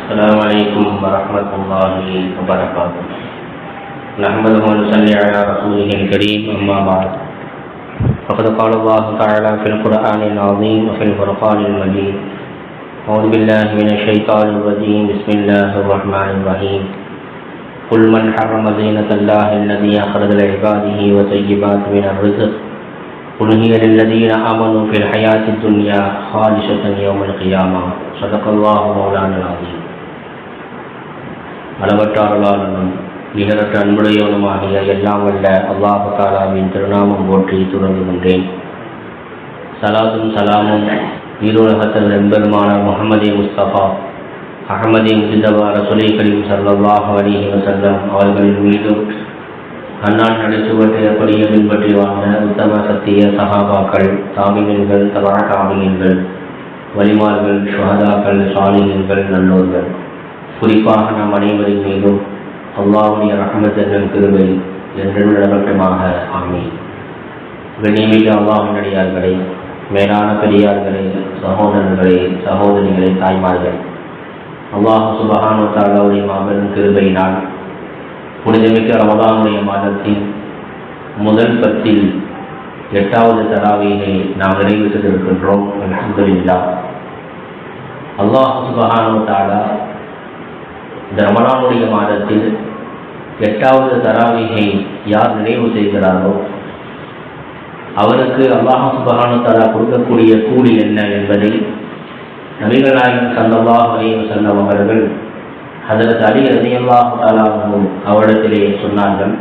السلام عليكم ورحمة الله وبركاته. نحمده ونصلي على رسوله الكريم، أما بعد. فقد قال الله تعالى في القرآن العظيم وفي الفرقان المجيد: أعوذ بالله من الشيطان الرجيم، بسم الله الرحمن الرحيم. قل من حرم زينة الله الذي أخرج لعباده وطيبات من الرزق قل هي للذين آمنوا في الحياة الدنيا خالصة يوم القيامة. صدق الله مولانا العظيم. அளவற்ற அருளாளனும் நிகரற்ற அன்புடையவனுமாகிய எல்லாம் வல்ல அல்லாஹ் தஆலாவின் திருநாமம் போற்றி தொடங்குகின்றேன். சலாத்தும் சலாமும் ஈருலகத்தல் எம்பெருமான முஹம்மதே முஸ்தபா அஹமதே முஜ்தபா ரசூலே கரீம் ஸல்லல்லாஹு அலைஹி வஸல்லம் அவர்களின் மீதும் அன்னான் நடைசுவற்றை அப்படியே பின்பற்றி வாழ்ந்த உத்தம சத்திய சஹாபாக்கள், தாபியீன்கள், தபா தாபியீன்கள், வலிமார்கள், ஷுஹதாக்கள், சாலிஹீன்கள், நல்லோர்கள், குறிப்பாக நம் அனைவரின் மீதும் அல்லாஹ்வுடைய ரஹ்மத் என்னும் கிருபை என்றும் நிலவட்டமாக ஆமீன். கண்ணியமிக்க அல்லாஹ்வின் அடியார்களே, மேலான பெரியார்களே, சகோதரர்களே, சகோதரிகளே, தாய்மார்கள், அல்லாஹ் சுப்ஹானஹு வ தஆலாவுடைய மாபெரும் கிருபையினால் புனிதமிக்க ரமதானுடைய மாதத்தின் முதல் 10 8வது தராவீகை நாம் நிறைவேற்றிருக்கின்றோம். அல்ஹம்துலில்லாஹ். அல்லாஹ் சுப்ஹானஹு வ தஆலா இந்த ரமலானுடைய மாதத்தில் 8வது தராவீகை யார் நிறைவு செய்கிறாரோ அவருக்கு அல்லாஹ் சுப்ஹானஹு வ தஆலா கொடுக்கக்கூடிய கூலி என்ன என்பதை நபிகள் நாயகம் ஸல்லல்லாஹு அலைஹி வஸல்லம் அவர்கள் ஹஜ்ரத் அலி ரலியல்லாஹு தஆலா அவரிடத்திலே சொன்னார்கள்.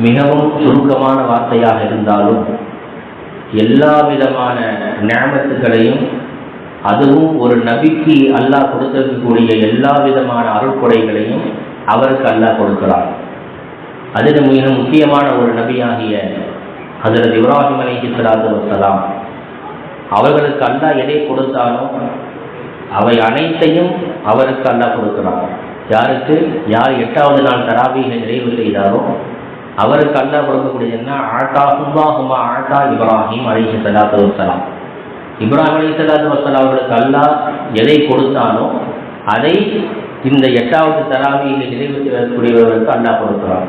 மிகவும் சுருக்கமான வார்த்தையாக இருந்தாலும் எல்லா விதமான நிஅமத்துகளையும், அதுவும் ஒரு நபிக்கு அல்லாஹ் கொடுக்கக்கூடிய எல்லா விதமான அருட்கொடைகளையும் அவருக்கு அல்லாஹ் கொடுக்கிறார். அதில் மிக முக்கியமான ஒரு நபியாகிய ஹஜ்ரத் இப்ராஹிம் அலைஹிஸ்ஸலாத்து வஸ்ஸலாம் அவர்களுக்கு அல்லாஹ் எதை கொடுத்தாலும் அவை அனைத்தையும் அவருக்கு அல்லாஹ் கொடுக்கிறார். யாருக்கு? யார் 8வது நாள் தராவீகை நிறைவு செய்தாரோ அவருக்கு அல்லாஹ் கொடுக்கக்கூடியதுன்னா ஆட்டாஹுல்லாஹுமா ஆட்டா இப்ராஹிம் அலைஹிஸ்ஸலாத்து வஸ்ஸலாம். இப்ராஹிம் அலைஹிஸ்ஸலாத்து வஸ்ஸலாம் அவர்களுக்கு அல்லாஹ் எதை கொடுத்தானோ அதை இந்த 8வது தராவீகை நிறைவு செய்யக்கூடியவர்களுக்கு அல்லாஹ் கொடுக்கிறார்.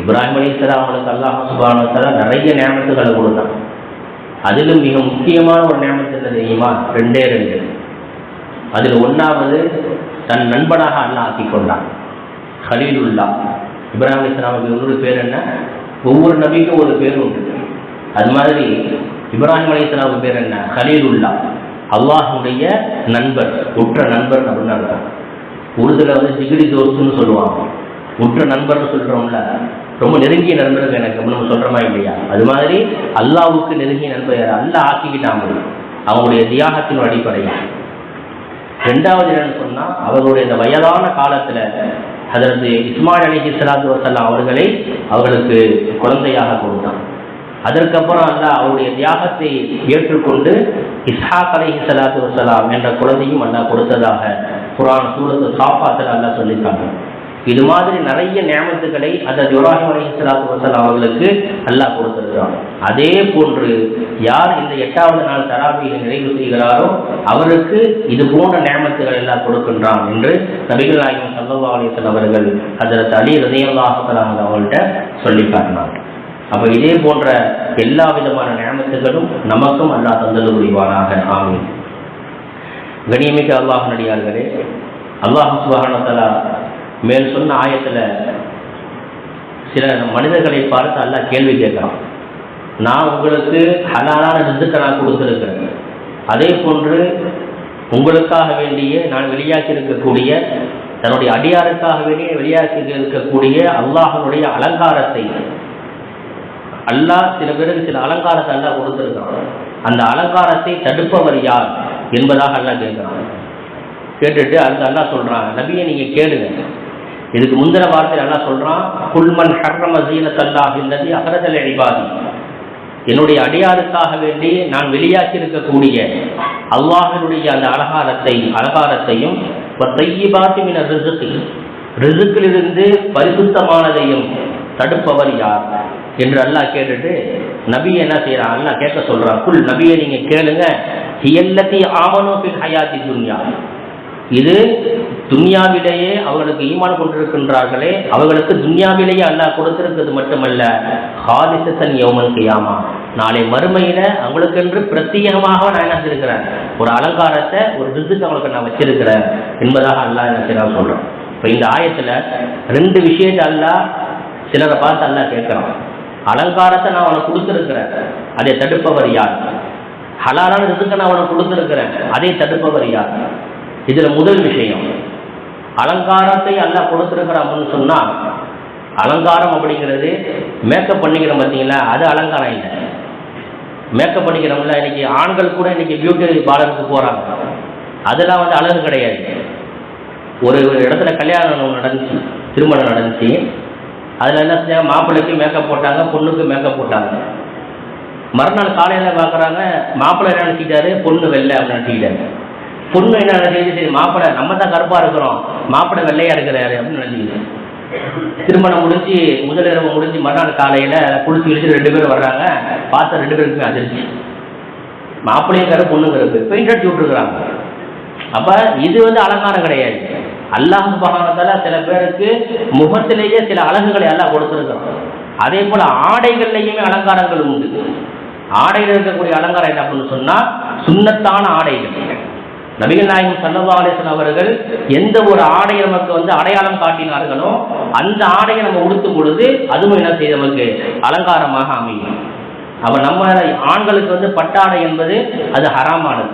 இப்ராஹிம் அலைஹிஸ்ஸலாம் அவர்களுக்கு அல்லாஹ் சுப்ஹானஹு வ தஆலா நிறைய நிஅமத்துகளை கொடுத்தான். அதிலும் மிக முக்கியமான ஒரு நிஅமத்து என்ன தெரியுமா? 2. அதில் 1வது தன் நண்பனாக அல்லாஹ் ஆக்கி கொண்டான். ஹலீலுல்லாஹ். இப்ராஹிம் அலைஹிஸ்ஸலாமுக்கு இன்னொரு பேர் என்ன? ஒவ்வொரு நபிக்கும் ஒரு பேர் உண்டு. அது மாதிரி இப்ராஹிம் அலைஹிஸ்ஸலாமுக்கு பேர் என்ன? ஹலீலுல்லாஹ். அல்லாஹ்வுடைய நண்பர், உற்ற நண்பர் அப்படின்னு அர்த்தம். உருதுல ஜிகிரி தோஸ்துன்னு சொல்லுவாங்க. உற்ற நண்பர்னு சொல்றோம்ல, ரொம்ப நெருங்கிய நண்பர்கள் எனக்கு நம்ம சொல்றோமா இல்லையா? அது மாதிரி அல்லாஹ்வுக்கு நெருங்கிய நண்பர் அல்லாஹ் ஆக்கிக்கிட்டாங்க அவங்களுடைய தியாகத்தின் அடிப்படையில். 2வது என்னன்னு சொன்னா, அவர்களுடைய இந்த வயதான காலத்துல ஹஜ்ரத் இஸ்மாயில் அலைஹிஸ்ஸலாத்து வஸ்ஸலாம் அவர்களுக்கு குழந்தையாக கொடுத்தான். அதற்கப்புறம் அல்லாஹ் அவருடைய தியாகத்தை ஏற்றுக்கொண்டு இஸ்ஹாக் அலைஹிஸ்ஸலாத்து வஸ்ஸலாம் என்ற குழந்தையும் அல்லாஹ் கொடுத்ததாக குர்ஆன் சூரத்து சாஃபாத்தில் அல்லாஹ் சொல்லியிருக்காங்க. இது மாதிரி நிறைய நிஅமத்துகளை ஹஜ்ரத் இப்ராஹிம் அலைஹிஸ்ஸலாத்து வஸ்ஸலாம் அவர்களுக்கு அல்லாஹ் கொடுத்திருக்கிறார். அதே போன்று யார் இந்த 8வது நாள் தராவீகை நிறைவு செய்கிறாரோ அவருக்கு இது போன்ற நிஅமத்துகள் எல்லாம் கொடுக்கின்றான் என்று நபிகள் நாயகம் ஸல்லல்லாஹு அலைஹி வஸல்லம் அவர்கள் ஹஜ்ரத் அலி ரலியல்லாஹு தஆலா அவங்கள்ட்ட சொல்லி காட்டினார். அப்ப இதே போன்ற எல்லா விதமான நிஅமத்துகளும் நமக்கும் அல்லாஹ் தந்தது புரிவானாக. ஆமீன். கண்ணியமிக்க அல்லாஹ் நடிகார்களே, அல்லாஹ் சுப்ஹானஹு வ தஆலா மேல் சொன்ன ஆயத்துல சில மனிதர்களை பார்த்து அல்லாஹ் கேள்வி கேட்கிறான். நான் உங்களுக்கு ஹலாலான ரிஸ்கை நான் கொடுத்திருக்கிறேன், அதே போன்று உங்களுக்காக வேண்டிய நான் வெளியாக்கி இருக்கக்கூடிய, தன்னுடைய அடியாருக்காக வேண்டிய வெளியாக்கி இருக்கக்கூடிய அல்லாஹ்வுடைய அலங்காரத்தை அல்லாஹ் சில பேருக்கு சில அலங்காரத்தை அல்லாஹ் கொடுத்திருக்கிறான். அந்த அலங்காரத்தை தடுப்பவர் யார் என்பதாக அல்லாஹ் கேட்கிறான். கேட்டுட்டு அடுத்து அல்லாஹ் சொல்றான், நபியை நீங்க கேளுங்க. இதுக்கு முந்தின வார்த்தை அல்லாஹ் சொல்றான், குல் மன் ஹர்ரம ஸீனத்தல்லாஹி அல்லதி அஹ்ரஜ லிஇபாதி, என்னுடைய அடியாருக்காக வேண்டி நான் வெளியாக்கி இருக்கக்கூடிய அல்லாஹ்வுடைய அந்த அலங்காரத்தையும் வத்தையிபாத்தி மின ரிஸ்கி, ரிஸ்கிலிருந்து பரிசுத்தமானதையும் தடுப்பவர் யார் என்று அல்லாஹ் கேட்டுட்டு நபி என்ன செய்யறான்? அல்லாஹ் கேட்க சொல்றான், குல் நபியை நீங்க கேளுங்க, ஹியல்லதி ஆமனு ஃபில் ஹயாத்தி துன்யா, இது துன்யாவிலேயே அவர்களுக்கு ஈமான் கொண்டிருக்கின்றார்களே அவர்களுக்கு துன்யாவிலேயே அல்லாஹ் கொடுத்திருக்கிறது மட்டுமல்ல, ஹாலிசத்தன் யௌமல் கியாமா, நாளை மறுமையில அவங்களுக்கென்று பிரத்யேகமாக நான் என்ன செய்திருக்கிறேன், ஒரு அலங்காரத்தை, ஒரு ரிஸ்க் அவங்களுக்கு நான் வச்சிருக்கிறேன் என்பதாக அல்லாஹ் என்ன செய்யறான் சொல்றேன். இப்போ இந்த ஆயத்துல 2 விஷயத்தை அல்லாஹ் சிலரை பார்த்து அல்லாஹ் கேட்கிறான். அலங்காரத்தை நான் அவனுக்கு கொடுத்திருக்கிறேன், அதை தடுப்பவர் யார்? ஹலாலான ரிஸ்கை நான் அவனுக்கு கொடுத்திருக்கிறேன், அதை தடுப்பவர் யார்? இதுல முதல் விஷயம், அலங்காரத்தை அல்லாஹ் கொடுத்திருக்கிறான் அப்படின்னு சொன்னா, அலங்காரம் அப்படிங்கிறது மேக்கப் பண்ணிக்கிறோம் பார்த்தீங்களா, அது அலங்காரம் இல்லை. மேக்கப் பண்ணிக்கிறோம்ல, இன்னைக்கு ஆண்கள் கூட இன்னைக்கு பியூட்டி பார்லருக்கு போறாங்க, அதெல்லாம் வந்து அழகு கிடையாது. ஒரு இடத்துல கல்யாணம் நடந்துச்சு, திருமணம் நடந்துச்சு, அதில் என்ன செஞ்சாங்க, மாப்பிள்ளைக்கு மேக்கப் போட்டாங்க, பொண்ணுக்கு மேக்கப் போட்டாங்க. மறுநாள் காலையில் பார்க்குறாங்க, மாப்பிள்ளை என்ன நினச்சிட்டாரு, பொண்ணு வெள்ளை அப்படின்னு நினச்சிக்கிட்டாரு. பொண்ணு என்ன நினைச்சு, சரி மாப்பிள்ளை நம்ம தான் கருப்பாக இருக்கிறோம், மாப்பிள்ளை வெள்ளையா இருக்கிறாரு அப்படின்னு நினச்சிக்கிது. திருமணம் முடிஞ்சு முதல் இரவு முடிஞ்சு மறுநாள் காலையில் குளிச்சு கிழிச்சு 2 பேரும் வர்றாங்க, பார்த்த 2 பேருக்குமே அதிர்ச்சி, மாப்பிள்ளையும் கரு பொண்ணு கருப்பு, பெயிண்ட் அடிச்சு விட்டுருக்குறாங்க. அப்போ இது வந்து அலங்காரம் கிடையாது. அல்லாஹ் சுப்ஹானஹு வ தஆலா சில பேருக்கு முகத்திலேயே சில அழகுகளை அல்லாஹ் கொடுத்துருக்கிறோம். அதே போல ஆடைகள்லையுமே அலங்காரங்கள் உண்டு. ஆடையில் இருக்கக்கூடிய அலங்காரம் என்ன அப்படின்னு சொன்னா, சுன்னத்தான ஆடைகள். நபிகள் நாயகம் ஸல்லல்லாஹு அலைஹி வஸல்லம் அவர்கள் எந்த ஒரு ஆடையை நமக்கு வந்து அடையாளம் காட்டினார்களோ அந்த ஆடையை நம்ம உடுத்தும் பொழுது அதுவும் என்ன செய்ய நமக்கு அலங்காரமாக அமையும். அப்ப நம்ம ஆண்களுக்கு வந்து பட்டாடை என்பது அது ஹராமானது.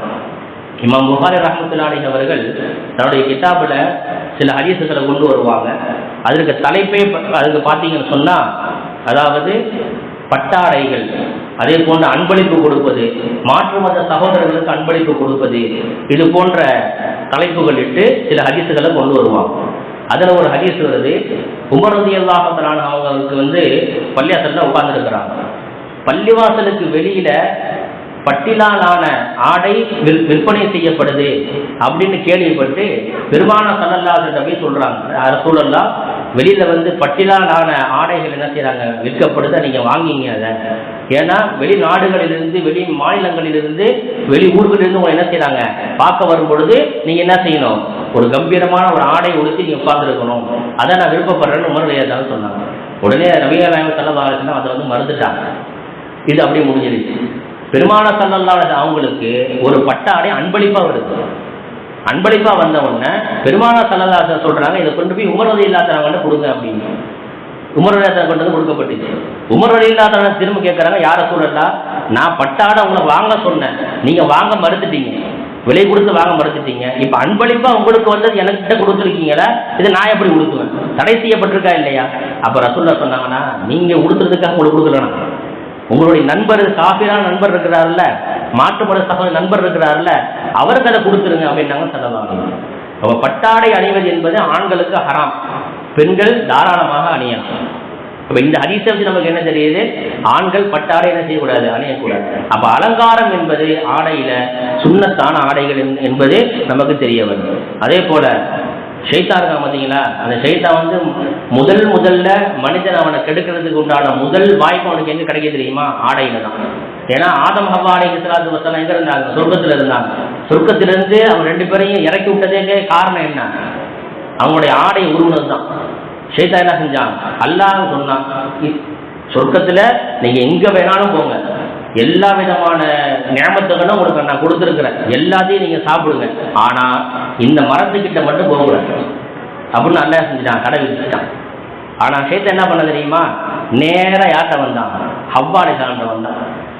இமாம் புகாரி ரஹ்மத்துல்லாஹி அலைஹி அவர்கள் தன்னுடைய கிதாபில் சில ஹதீஸுகளை கொண்டு வருவாங்க. அதற்கு தலைப்பே அதுக்கு பார்த்தீங்கன்னு சொன்னா, அதாவது பட்டாடைகள், அதே போன்ற அன்பளிப்பு கொடுப்பது, மாற்று மத சகோதரர்களுக்கு அன்பளிப்பு கொடுப்பது, இது போன்ற தலைப்புகள் இட்டு சில ஹதீஸுகளை கொண்டு வருவாங்க. அதில் ஒரு ஹதீஸ் வருது, உமர் ரலியல்லாஹு தஆலா அவங்களுக்கு வந்து பள்ளிவாசலில் உட்கார்ந்துருக்கிறாங்க. பள்ளிவாசலுக்கு வெளியில பட்டிலாலான ஆடை விற்பனை செய்யப்படுது அப்படின்னு கேள்விப்பட்டு பெருமானார் ஸல்லல்லாஹு அலைஹி வஸல்லம் சொல்றாங்க, ரசூலுல்லாஹ் வெளியில வந்து பட்டிலாலான ஆடைகள் என்ன செய்யறாங்க, விற்கப்படுது, நீங்க வாங்கிங்க அதை. ஏன்னா வெளிநாடுகளிலிருந்து, வெளி மாநிலங்களிலிருந்து, வெளி ஊர்களிலிருந்து உங்களை என்ன செய்யறாங்க பார்க்க வரும் பொழுது நீங்க என்ன செய்யணும், ஒரு கம்பீரமான ஒரு ஆடை உடுத்தி நீங்க உட்கார்ந்துருக்கணும், அதை நான் விருப்பப்படுறேன்னு உமர் ரலியல்லாஹு சொன்னாங்க. உடனே நபிகள் நாயகம் ஸல்லல்லாஹு அலைஹி வஸல்லம் அதை வந்து மறுத்துட்டாங்க. இது அப்படியே முடிஞ்சிருச்சு. பெருமானார் ஸல்லல்லாஹு அலைஹி வஸல்லம் அவங்களுக்கு ஒரு பட்டாடை அன்பளிப்பா வருது. அன்பளிப்பா வந்த உடனே பெருமானார் ஸல்லல்லாஹு அலைஹி வஸல்லம் சொல்றாங்க, இதை கொண்டு போய் உமர் ரலியல்லாஹு தஆலா கொடுங்க அப்படின்னு. உமர் ரலியல்லாஹு தஆலா கொண்டு வந்து கொடுக்கப்பட்டுச்சு. உமர் ரலியல்லாஹு தஆலா திரும்ப கேட்கறாங்க, யார ரசூலல்லாஹ், நான் பட்டாடை உங்களை வாங்க சொன்னேன், நீங்க வாங்க மறுத்துட்டீங்க, விலை கொடுத்து வாங்க மறுத்துட்டீங்க, இப்ப அன்பளிப்பா உங்களுக்கு வந்தது எனக்கிட்ட கொடுத்துருக்கீங்களா, இதை நான் எப்படி உடுத்துவேன், தடை செய்யப்பட்டிருக்கா இல்லையா? அப்ப ரசூலுல்லாஹ் சொன்னாங்கன்னா, நீங்க உடுத்துறதுக்காக உங்களுக்கு கொடுக்கலனா, உங்களுடைய நண்பர், காபிரான நண்பர் இருக்கிறார்ல, மாற்று மத சகோதர நண்பர் இருக்கிறார்ல, அவருக்கு அதை கொடுத்துருங்க அப்படின்னாங்க ஸல்லல்லாஹு அலைஹி வஸல்லம். அப்ப பட்டாடை அணிவது என்பது ஆண்களுக்கு ஹராம், பெண்கள் தாராளமாக அணியலாம். அப்ப இந்த ஹதீஸை வச்சு நமக்கு என்ன தெரியுது, ஆண்கள் பட்டாடை என்ன செய்யக்கூடாது, அணியக்கூடாது. அப்ப அலங்காரம் என்பது ஆடையில சுன்னத்தான ஆடைகள் என்பது நமக்கு தெரிய வருது. அதே போல ஷைத்தான் இருக்கா பார்த்தீங்களா, அந்த ஷைத்தான் வந்து முதல்ல மனிதன் அவனை கெடுக்கிறதுக்கு உண்டான முதல் வாய்ப்பு அவனுக்கு எங்க கிடைக்க தெரியுமா, ஆடையில தான். ஏன்னா ஆதம் ஹவ்வா அலைஹிஸ்ஸலாத்து வஸலாம் எங்க இருந்தாங்க, சொர்க்கத்தில் இருந்தாங்க. சொர்க்கத்திலிருந்து அவங்க 2 பேரையும் இறக்கி விட்டதே காரணம் என்ன, அவங்களுடைய ஆடை உருவனது தான். ஷைத்தான் என்ன செஞ்சான், அல்லாஹ் சொன்னான், சொர்க்கத்துல நீங்க எங்க வேணாலும் போங்க, எல்லா விதமான நியமத்துகளும் உங்களுக்கு நான் கொடுத்துருக்கிறேன், எல்லாத்தையும் நீங்க சாப்பிடுங்க, ஆனா இந்த மரத்துக்கிட்ட மட்டும் போகக்கூடாது அப்படின்னு நல்லா செஞ்சுட்டான், கடை விதிச்சுட்டான். ஆனா ஷைத்தான் என்ன பண்ண தெரியுமா, நேரா யார்கிட்ட வந்தான், ஹவ்வா அலைஹிஸ்ஸலாம்கிட்ட வந்தான்.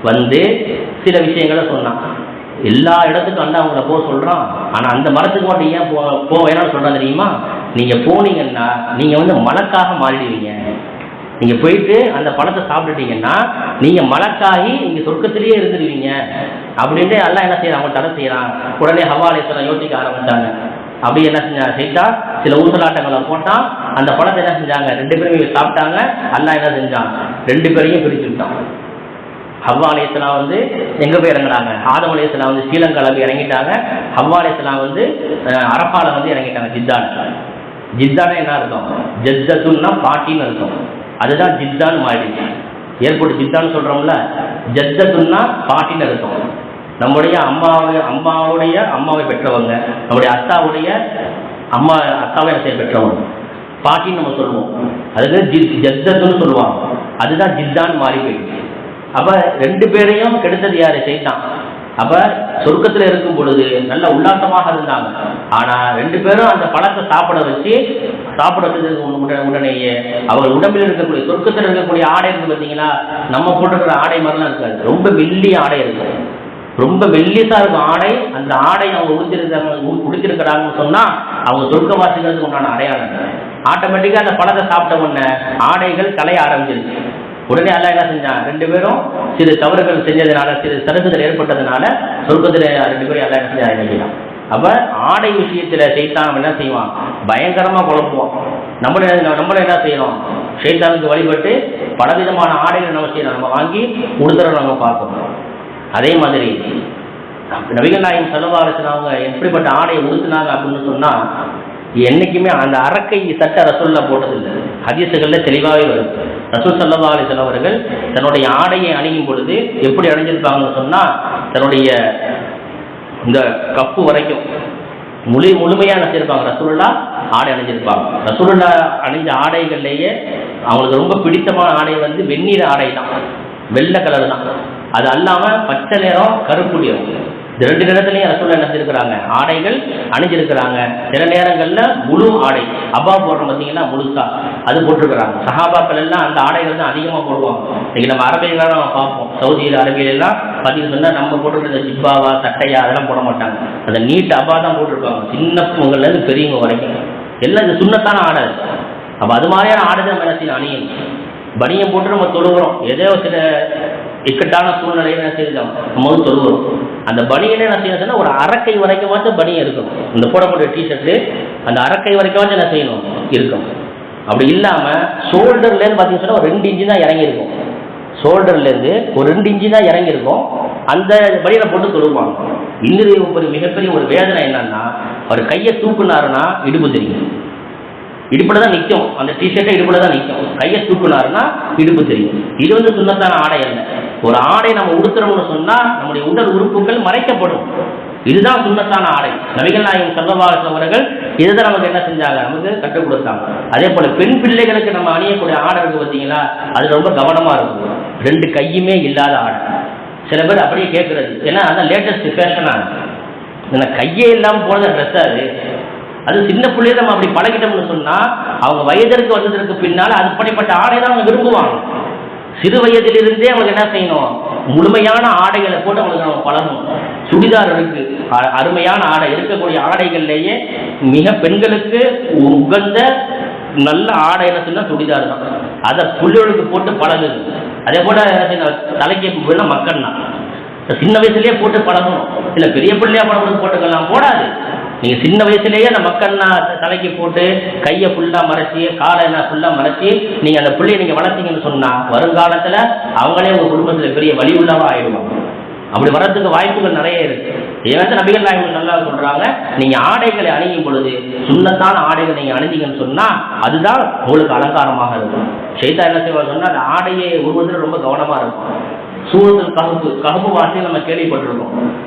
வந்து சில விஷயங்களை சொன்னான். எல்லா இடத்துக்கும் அல்லாஹ் அவங்கள போக சொல்றான், ஆனா அந்த மரத்துக்கு மட்டும் ஏன் போக வேணாம்னு சொல்றான் தெரியுமா, நீங்க போனீங்கன்னா நீங்க வந்து மலக்காக மாறிடுவீங்க, நீங்க போயிட்டு அந்த பழத்தை சாப்பிட்டுட்டீங்கன்னா நீங்க மலக்காகி நீங்க சொர்க்கத்திலேயே இருந்துருவீங்க அப்படின்ட்டு அல்லாஹ் என்ன செய்யறான், அவங்க தடை செய்யறான். உடனே ஹவ்வா அலைஹிஸ்ஸலாம் யோசிக்க ஆரம்பிச்சாங்க. அப்படி என்ன செஞ்சாங்க, செய்தா சில ஊசலாட்டங்களை போட்டான், அந்த பழத்தை என்ன செஞ்சாங்க, 2 பேரும் சாப்பிட்டாங்க. அல்லாஹ் என்ன செஞ்சான், 2 பேரையும் பிரிச்சு விட்டான். ஹவ்வா அலைஹிஸ்ஸலாம் வந்து எங்க போய் இறங்குறாங்க, ஆதம் அலைஹிஸ்ஸலாம் வந்து ஸ்ரீலங்கால போய் இறங்கிட்டாங்க. ஹவ்வா அலைஹிஸ்ஸலாம் வந்து அரஃபால வந்து இறங்கிட்டாங்க, ஜித்தான. ஜித்தான என்ன அர்த்தம், ஜத்தத்துன்னா பாட்டின்னு அர்த்தம், அதுதான் ஜித்தான்னு மாறிடுச்சு. ஏர்போர்ட் ஜித்தான்னு சொல்றோம்ல, ஜத்தத்துன்னா பாட்டின்னு அர்த்தம். நம்முடைய அம்மாவுடைய அம்மாவை பெற்றவங்க, நம்முடைய அத்தாவுடைய அத்தாவை பெற்றவங்க, பாட்டின்னு நம்ம சொல்லுவோம். அதுக்கு ஜத்தத்துன்னு சொல்லுவாங்க. அதுதான் ஜித்தான் மாறி போயிடுச்சு. அப்ப ரெண்டு பேரையும் கெடுத்தது யாரு? சைத்தான். அப்ப சொர்க்கத்துல இருக்கும் பொழுது நல்ல உல்லாசமாக இருந்தாங்க. ஆனா ரெண்டு பேரும் அந்த பழத்தை சாப்பிட வச்சதுக்கு உடனேயே அவர் உடம்பில் இருக்கக்கூடிய சொர்க்கத்தில் இருக்கக்கூடிய ஆடை இருக்கு பார்த்தீங்கன்னா, நம்ம போட்டிருக்கிற ஆடை மாதிரிலாம் இருக்காது. ரொம்ப வெள்ளிய ஆடை இருக்கும், ரொம்ப வெள்ளியசா இருக்கும் ஆடை. அந்த ஆடை அவங்க உடுத்திருக்கிறாங்கன்னு சொன்னா அவங்க சொர்க்கவாசிகளுக்கு உண்டான அடையாளம். ஆட்டோமேட்டிக்கா அந்த பழத்தை சாப்பிட்ட உடனே ஆடைகள் கலைய ஆரம்பிச்சிருச்சு. உடனே அல்லாஹ் என்ன செஞ்சான்? ரெண்டு பேரும் சிறு தவறுகள் செஞ்சதுனால, சிறு சறுக்குதல் ஏற்பட்டதுனால சொர்க்கத்தில் ரெண்டு பேரும் அல்லாஹ் என்ன செஞ்சா நினைக்கலாம். அப்ப ஆடை விஷயத்துல சைத்தான் என்ன செய்வான்? பயங்கரமா குழப்புவான். நம்மள என்ன செய்யணும்? சைத்தானுக்கு வழிபட்டு பலவிதமான ஆடைகள் நம்ம செய்யணும், நம்ம வாங்கி உடுத்துற நம்ம பார்க்கணும். அதே மாதிரி நபிகள் நாயகம் ஸல்லல்லாஹு அலைஹி வஸல்லம் அவங்க எப்படிப்பட்ட ஆடையை உடுத்தினாங்க அப்படின்னு சொன்னா, என்னைக்குமே அந்த அரக்கை சட்ட ரசூல்ல போட்டதில்லை. ஹதீஸுகள்ல தெளிவாகவே வரும். ரசூல் ஸல்லல்லாஹு அலைஹி வஸல்லம் அவர்கள் தன்னுடைய ஆடையை அணியும் பொழுது எப்படி அணிஞ்சிருப்பாங்கன்னு சொன்னா, தன்னுடைய இந்த கப்பு வரைக்கும் முழுமையா நினைச்சிருப்பாங்க. ரசூலுல்லா ஆடை அணிஞ்சிருப்பாங்க. ரசூலுல்லா அணிஞ்ச ஆடைகள்லேயே அவங்களுக்கு ரொம்ப பிடித்தமான ஆடை வந்து வெந்நீர் ஆடை தான், வெள்ளை கலர் தான். அது அல்லாம பச்சை நேரம் கருப்பு நிறம், இந்த ரெண்டு நேரத்திலையும் ரசூலுல்லாஹ் என்ன செஞ்சிருக்கிறாங்க? ஆடைகள் அணிஞ்சிருக்கிறாங்க. சில நேரங்கள்ல முழு ஆடை அப்பா போடுறோம் பார்த்தீங்கன்னா முழுசா அது போட்டிருக்கிறாங்க. சஹாபாக்கள் எல்லாம் அந்த ஆடைகள் தான் அதிகமாக போடுவாங்க. இன்னைக்கு நம்ம அரபியெல்லாம் நம்ம பார்ப்போம், சவுதியில் அரபியிலாம் பார்த்தீங்கன்னு சொன்னால் நம்ம போட்டிருக்கிற ஜிப்பாவா சட்டையா அதெல்லாம் போட மாட்டாங்க. அந்த நீட் அப்பா தான் போட்டிருப்பாங்க, சின்னவங்கலேருந்து பெரியவங்க வரைக்கும் எல்லாம் இது சுண்ணத்தான ஆடை. அப்போ அது மாதிரியான ஆடை தான் என்ன செய்யணும்? அணியணும். பனியை போட்டு நம்ம தொழுகிறோம், ஏதோ சில இக்கட்டான சூழ்நிலையை என்ன செய்யலாம் நம்ம வந்து தொழுகிறோம். அந்த பனியனை என்ன செய்யணும்னா ஒரு அரக்கை வரைக்குமாச்சும் பனியை இருக்கும். இந்த போடக்கூடிய டிஷர்ட்டு அந்த அரக்கை வரைக்குமாச்சும் என்ன செய்யணும்? இருக்கும். அப்படி இல்லாமல் ஷோல்டர்லேருந்து பார்த்தீங்கன்னு சொன்னால் ஒரு 2 இன்ச்சு தான் இறங்கியிருக்கும். ஷோல்டர்லேருந்து ஒரு 2 இன்ச்சு தான் இறங்கியிருக்கும். அந்த பனியனை போட்டு தொழுவாங்க. இன்னொரு ஒரு மிகப்பெரிய ஒரு வேதனை என்னன்னா, அவர் கையை தூக்குனாருன்னா இடுப்பு தெரியும், இடுப்புல தான் நிற்கும். அந்த டிஷர்ட்டை இடுப்புல தான் நிற்கும். கையை தூக்குனாருன்னா இடுப்பு தெரியும். இது வந்து சுண்ணத்தான ஆடை அல்ல. ஒரு ஆடை நம்ம உடுத்துறோம்னு சொன்னா நம்முடைய உடல் உறுப்புகள் மறைக்கப்படும். இதுதான் சுண்ணத்தான ஆடை. நபிகள் நாயகம் ஸல்லல்லாஹு அலைஹி வஸல்லம் அவர்கள் இதுதான் நமக்கு என்ன செஞ்சாங்க? நமக்கு கற்றுக் கொடுத்தாங்க. அதே போல பெண் பிள்ளைகளுக்கு நம்ம அணியக்கூடிய ஆடை இருக்கு பார்த்தீங்களா, அது ரொம்ப கவனமா இருக்கும். 2 கையுமே இல்லாத ஆடை. சில பேர் அப்படியே கேட்கறது, ஏன்னா அதான் லேட்டஸ்ட் ஃபேஷனா இருக்கு. கையே இல்லாமல் போனது ட்ரெஸ் அது சின்ன பிள்ளைய நம்ம அப்படி பழகிட்டோம்னு சொன்னா அவங்க வயதிற்கு வந்ததற்கு பின்னால் அதுபடிப்பட்ட ஆடை தான் அவங்க விரும்புவாங்க. சிறு வயதிலிருந்தே அவங்களுக்கு என்ன செய்யணும்? முழுமையான ஆடைகளை போட்டு அவங்களுக்கு நம்ம பழகணும். சுடிதார் இருக்கு, அருமையான ஆடை. இருக்கக்கூடிய ஆடைகள்லேயே மிக பெண்களுக்கு உகந்த நல்ல ஆடை என்ன சொன்னா சுடிதார் தான். அதை புள்ளிகளுக்கு போட்டு பழகுது. அதே போல என்ன செய்யணும்? தலைக்கு மக்கள்னா சின்ன வயசுலயே போட்டு பழகணும். இல்லை பெரிய பிள்ளையா பழகிறது போட்டுக்கலாம், போடாது. நீங்கள் சின்ன வயசுலேயே அந்த மக்கள்னா தலைக்கு போட்டு கையை ஃபுல்லாக மறைச்சி காலை என்ன ஃபுல்லாக மறைச்சி நீங்கள் அந்த பிள்ளையை நீங்கள் வளர்த்தீங்கன்னு சொன்னால் வருங்காலத்தில் அவங்களே உங்கள் குடும்பத்தில் பெரிய வழி உள்ளவா ஆயிடுவாங்க. அப்படி வர்றதுக்கு வாய்ப்புகள் நிறைய இருக்கு. ஏன்னா நபிகள் நாயகம் நல்லா சொல்றாங்க, நீங்க ஆடைகளை அணியும் பொழுது சுண்ணத்தான ஆடைகள் நீங்க அணிந்தீங்கன்னு சொன்னா அதுதான் உங்களுக்கு அலங்காரமாக இருக்கும். ஷைத்தான் என்ன செய்வார் சொன்னா அந்த ஆடையை உருவதில் ரொம்ப கவனமா இருக்கும். சூரத்துல் கஹ்ஃப் வாசியை நம்ம கேள்விப்பட்டிருக்கோம்.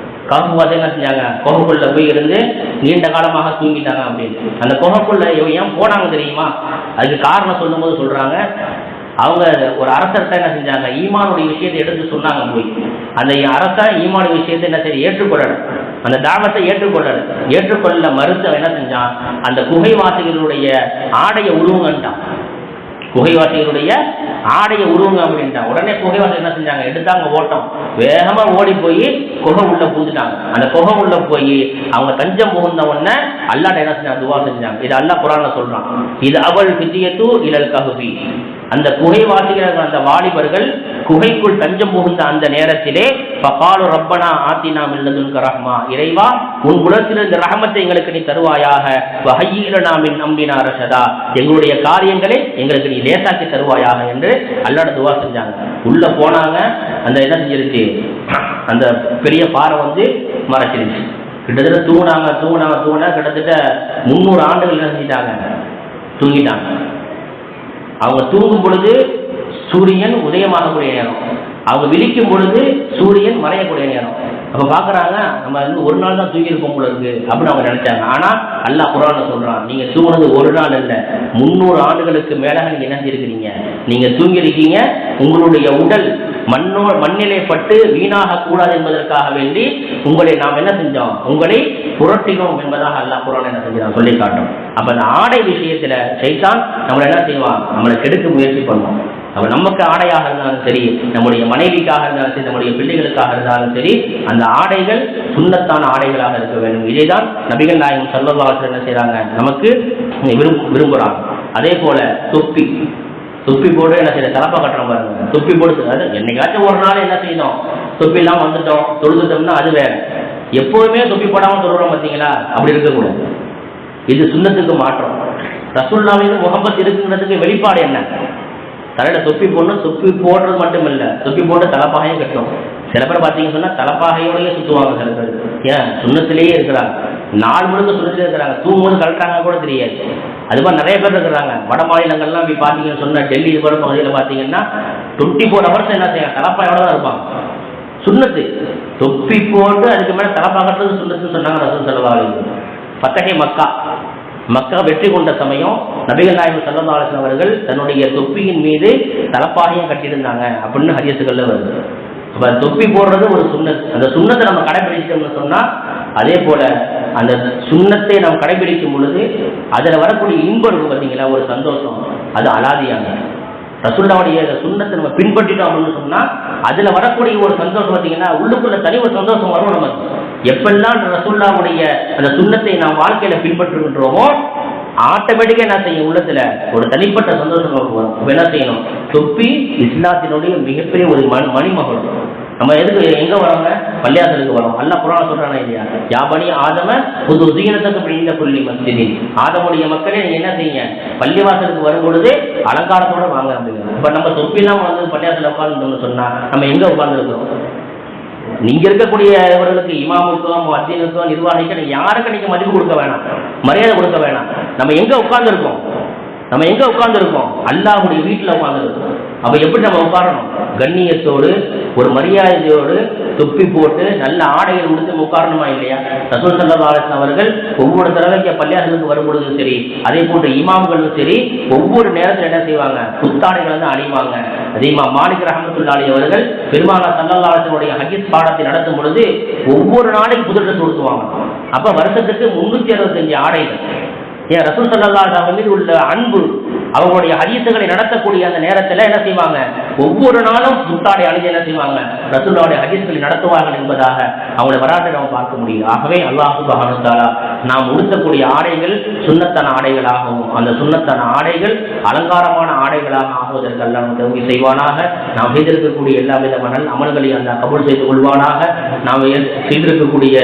கஹ்ஃப் வாசி என்ன செஞ்சாங்க? குகைக்குள்ள போய் இருந்து நீண்ட காலமாக தூங்கிட்டாங்க அப்படின்னு. அந்த குகைக்குள்ள ஏன் போனாங்க தெரியுமா? அதுக்கு காரணம் சொல்லும் போது சொல்றாங்க, அவங்க ஒரு அரசர்கிட்ட என்ன செஞ்சாங்க? ஈமானுடைய விஷயத்தை எடுத்து சொன்னாங்க. போய் அந்த அரசன் ஈமானுடைய விஷயத்தை என்ன செய்ய ஏற்றுக்கொள்ளல, அந்த தாவத்தை ஏற்றுக்கொள்ள மறுத்து என்ன செஞ்சான்? அந்த குகைவாசிகளுடைய ஆடையை உருவங்கன்ட்டான். குகைவாசிகளுடைய ஆடையை உருவங்க அப்படின்ட்டான். உடனே குகைவாசி என்ன செஞ்சாங்க? எடுத்தாங்க ஓட்டம், வேகமா ஓடி போய் குகை உள்ள பூந்துட்டாங்க. அந்த குகை உள்ள போய் அவங்க தஞ்சம் புகுந்த உடனே அல்லாஹ் என்ன செஞ்சாங்க? துவா செஞ்சாங்க. இது அல்லாஹ் குர்ஆன்ல சொல்றான், இது அவள் ஃபித்யத்து இலல் கஹ்ஃபி. அந்த குகைவாசிகள் அந்த வாலிபர்கள் குகைக்குள் தஞ்சம் புகுந்த அந்த நேரத்திலே ஃபகாலு ரப்பனா ஆத்தினா மின் லதுன்க ரஹ்மா, இறைவா உன் குலத்திலிருந்து ரஹமத்தை எங்களுக்கு நீ தருவாயாக, வஹய்யி லனா மின் அம்ரினா ரஷதா, எங்களுடைய காரியங்களை எங்களுக்கு நீ லேசாக்கி தருவாயாக என்று அல்லாஹ் துவா செஞ்சாங்க. உள்ள போனாங்க, அந்த என்ன செஞ்சிருச்சு? அந்த பெரிய பாறை வந்து மறைச்சிருச்சு. கிட்டத்தட்ட தூங்கினா கிட்டத்தட்ட 300 ஆண்டுகள் என்ன செஞ்சிட்டாங்க? தூங்கிட்டாங்க. அவங்க தூங்கும் பொழுது சூரியன் உதயமாகக்கூடிய நேரம். அவங்க விழிக்கும் பொழுது சூரியன் மறையக்கூடிய நேரம். அப்ப பாக்குறாங்க நம்ம வந்து ஒரு நாள் தான் தூங்கி இருப்போம் போல இருக்கு அப்படின்னு அவங்க நினைச்சாங்க. ஆனா அல்லாஹ் குர்ஆன்ல சொல்றான், நீங்க தூங்குனது ஒரு நாள் இல்ல, 300 ஆண்டுகளுக்கு மேலாக நீங்க என்ன செய்யிருக்கிறீங்க, நீங்க தூங்கி இருக்கீங்க. உங்களுடைய உடல் மண்ணிலைப்பட்டு வீணாக கூடாது என்பதற்காக வேண்டி உங்களை நாம் என்ன செஞ்சோம், உங்களை புரட்டினோம் என்பதாக அல்லாஹ் குர்ஆன் என்ன செஞ்சான் சொல்லி காட்டும். அப்ப அந்த ஆடை விஷயத்துல ஷைத்தான் நம்மளை என்ன செய்வான், நம்மளை கெடுக்க முயற்சி பண்ணுவோம். அப்ப நமக்கு ஆடையாக இருந்தாலும் சரி, நம்முடைய மனைவிக்காக இருந்தாலும் சரி, நம்முடைய பிள்ளைகளுக்காக இருந்தாலும் சரி, அந்த ஆடைகள் சுன்னத்தான ஆடைகளாக இருக்க வேண்டும். இதைதான் நபிகள் நாயகம் ஸல்லல்லாஹு அலைஹி வஸல்லம் என்ன செய்யறாங்க, நமக்கு விரும்புறாங்க. அதே போல தொப்பி போட்டு என்ன செய்ய தலப்பா கட்டுறோம் பாருங்க, தொப்பி போட்டு என்னைக்காச்சும் ஒரு நாள் என்ன செய்யணும், தொப்பி எல்லாம் வந்துட்டோம் தொழுதுட்டோம்னா அது வேற. எப்போதுமே தொப்பி போடாமல் தொழுறோம் பார்த்தீங்களா, அப்படி இருக்கக்கூடாது. இது சுன்னத்துக்கு மாற்றம். ரசூலுல்லாஹ்வின் முஹப்பத் இருக்குங்கிறதுக்கு வெளிப்பாடு என்ன, தலையில தொப்பி போடணும். தொப்பி போடுறது மட்டும் இல்லை, தொப்பி போட்டு தலப்பாகையும் கட்டும். சில பேர் பார்த்தீங்கன்னு சொன்னா தலப்பாகையோடய சுற்றுவாங்க. சில பேர் ஏன் சுண்ணத்திலேயே இருக்கிறாங்க, நாள் முழுக்க சுண்ணத்திலே இருக்கிறாங்க, தூங்கும்போது கழட்டாங்க கூட தெரியாது. அது மாதிரி நிறைய பேர் இருக்கிறாங்க. வட மாநிலங்கள்லாம் போய் பார்த்தீங்கன்னு சொன்னா, டெல்லி இது போல பகுதியில் பார்த்தீங்கன்னா 24 hours என்ன செய்யலாம், தலப்பாயோட தான் இருப்பாங்க. சுண்ணத்து தொப்பி போட்டு அதுக்கு மேலே தலப்பாகறது சுண்ணத்துன்னு சொன்னாங்க ரசூல் ஸல்லல்லாஹு அலைஹி வஸல்லம். ஃபத்ஹே மக்கா வெற்றி கொண்ட சமயம் நபிகள் நாயகம் ஸல்லல்லாஹு அலைஹி வஸல்லம் அவர்கள் தன்னுடைய தொப்பியின் மீது தலப்பாகையும் கட்டியிருந்தாங்க அப்படின்னு ஹதீஸ்கள்ல வருது. அப்ப தொப்பி போடுறது ஒரு சுன்னத். அந்த சுன்னத்தை நம்ம கடைபிடிச்சோம்னு சொன்னா, அதே போல அந்த சுன்னத்தை நாம் கடைபிடிக்கும் பொழுது அதுல வரக்கூடிய இன்பம் இருக்கும் பார்த்தீங்களா, ஒரு சந்தோஷம், அது அலாதியாங்க. ரசூலுல்லாஹ்வுடைய சுன்னத்தை நம்ம பின்பற்றிட்டோம் அப்படின்னு சொன்னா அதுல வரக்கூடிய ஒரு சந்தோஷம் பார்த்தீங்கன்னா, உள்ளுக்குள்ள தனி ஒரு சந்தோஷம் வரும் நமக்கு. எப்பெல்லாம் ரசூலுல்லாஹ்வுடைய அந்த சுன்னத்தை நாம் வாழ்க்கையில பின்பற்றுகின்றோமோ ஆட்டோமேட்டிக்கா என்ன செய்யும், உள்ளத்துல ஒரு தனிப்பட்ட சந்தோஷம் வரும். என்ன செய்யணும், தொப்பி இஸ்லாத்தினுடைய மிகப்பெரிய ஒரு மணிமகள். நம்ம எதுக்கு எங்க வரோங்க, பள்ளியாசலுக்கு வரோம். அல்லாஹ் குர்ஆன்ல சொல்றானே இல்லையா, யா பனி ஆதம புது உஸீனத்துக்கு இந்த புள்ளி மஸ்ஜிதின், ஆதமுடைய மக்களே நீங்க என்ன செய்யுங்க, பள்ளிவாசலுக்கு வரும் பொழுது அலங்காரத்தோட வாங்க அப்படிங்க. இப்ப நம்ம தொப்பி இல்லாம வந்து பள்ளியாசல உட்கார்ந்து சொன்னா நம்ம எங்க உட்கார்ந்து இருக்கிறோம்? நீங்க இருக்கக்கூடியவர்களுக்கு, இமாமுக்கோ முஅத்தினுக்கோ நிர்வாகிக்கோ யாருக்கும் நீங்க மதிப்பு கொடுக்க வேணாம், மரியாதை கொடுக்க வேணாம். நம்ம எங்க உட்கார்ந்து இருக்கோம், அல்லாஹ்வுடைய வீட்டில் உட்கார்ந்துருக்கோம். அப்ப எப்படி நம்ம உட்காரணும், கண்ணியத்தோடு ஒரு மரியாதையோடு தொப்பி போட்டு நல்ல ஆடைகள் உடுத்து உட்காரணுமா இல்லையா? ரசூல் ஸல்லல்லாஹு அலைஹி வஸல்லம் அவர்கள் ஒவ்வொரு தடவைக்கு பள்ளியாசலுக்கு வரும்பொழுதும் சரி, அதே போன்று இமாம்களும் சரி, ஒவ்வொரு நேரத்தில் என்ன செய்வாங்க, புத்தாடைகள் வந்து அணிவாங்க. அதே மாலிக் ரஹ்மத்துல்லாஹி அலைஹி அவர்கள் பெருமானார் ஸல்லல்லாஹு அலைஹி வஸல்லம் ஹதீஸ் பாடத்தை நடத்தும் பொழுது ஒவ்வொரு நாளைக்கு புது ட்ரெஸ் உடுத்துவாங்க. அப்ப வருஷத்துக்கு 365 ஆடைகள். ஏன் ரசூல் ஸல்லல்லாஹு அலைஹி வஸல்லம் மீது உள்ள அன்பு, அவங்களுடைய ஹதீஸ்களை நடத்தக்கூடிய அந்த நேரத்தில் என்ன செய்வாங்க, ஒவ்வொரு நாளும் புத்தாடை அணிந்து என்ன செய்வாங்க, ரசூலுல்லாஹ்வுடைய ஹதீஸ்களை நடத்துவார்கள் என்பதாக அவங்களுடைய வரலாற்றை நாம் பார்க்க முடியும். ஆகவே அல்லாஹ் சுப்ஹானஹு வ தஆலா நாம் உடுத்தக்கூடிய ஆடைகள் சுன்னத்தான ஆடைகளாகவும், அந்த சுன்னத்தான ஆடைகள் அலங்காரமான ஆடைகளாக ஆகுவதற்கு அல்லாஹ் உதவி செய்வானாக. நாம் செய்திருக்கக்கூடிய எல்லா விதமான அமல்களையும் அல்லாஹ் கபூல் செய்து கொள்வானாக. நாம் செய்திருக்கக்கூடிய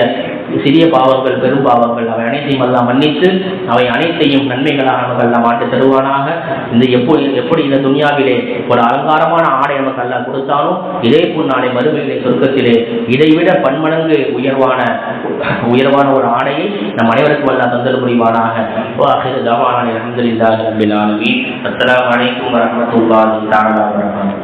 சிறிய பாவங்கள், பெரும் பாவங்கள், அவை அனைத்தையும் அல்லாஹ் மன்னித்து அவை அனைத்தையும் நன்மைகளாக நமக்கு அல்லாஹ் மாற்றி தருவானாக. இந்த எப்படி இந்த துன்யாவிலே ஒரு அலங்காரமான ஆடை நமக்கு அல்லாஹ் கொடுத்தாலும், இதே போல் நாளை மறுமையிலே சொர்க்கத்திலே இதைவிட பன்மடங்கு உயர்வான ஒரு ஆடையை நம் அனைவருக்கும் அல்லாஹ் தந்தல் புரிவானாக. அல்ஹம்துலில்லாஹி ரப்பில் ஆலமீன். அஸ்ஸலாமு அலைக்கும் வரஹ்மத்துல்லாஹி தஆலா வபரகாத்துஹு.